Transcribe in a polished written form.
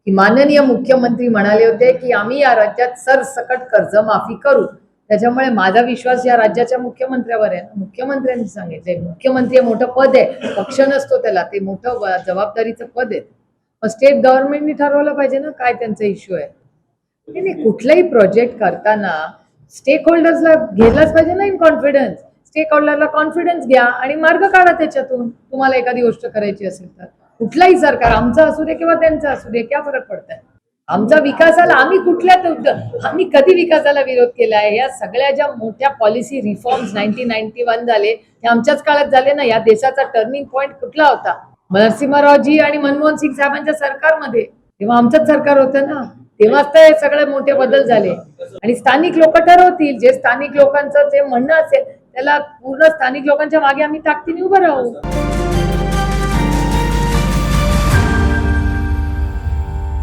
की माननीय मुख्यमंत्री म्हणाले होते की आम्ही या राज्यात सरसकट कर्जमाफी करू. त्याच्यामुळे माझा विश्वास या राज्याच्या मुख्यमंत्र्यावर आहे. मुख्यमंत्र्यांनी सांगितले, मुख्यमंत्री मोठं पद आहे, पक्ष नसतो त्याला, ते मोठं जबाबदारीचं पद आहे. मग स्टेट गव्हर्नमेंटनी ठरवलं पाहिजे ना काय त्यांचा इश्यू आहे. नाही, कुठलाही प्रोजेक्ट करताना स्टेक होल्डर्सला घेतलाच पाहिजे ना इन कॉन्फिडन्स. स्टेक होल्डरला कॉन्फिडन्स घ्या आणि मार्ग काढा त्याच्यातून, तुम्हाला एखादी गोष्ट करायची असेल तर. कुठलाही सरकार, आमचं असू दे किंवा त्यांचं असू दे, क्या फरक पडतंय. आमचा विकासाला आम्ही कधी विकासाला विरोध केला आहे? या सगळ्या ज्या मोठ्या पॉलिसी रिफॉर्म्स 1991 झाले ते आमच्याच काळात झाले ना. या देशाचा टर्निंग पॉइंट कुठला होता? नरसिंहरावजी आणि मनमोहन सिंग साहेबांच्या सरकारमध्ये. तेव्हा आमचंच सरकार होतं ना. तेव्हाच तर सगळे मोठे बदल झाले. आणि स्थानिक लोक ठरवतील, जे स्थानिक लोकांचं जे म्हणणं असेल त्याला पूर्ण स्थानिक लोकांच्या मागे आम्ही ताकदीने उभं राहू.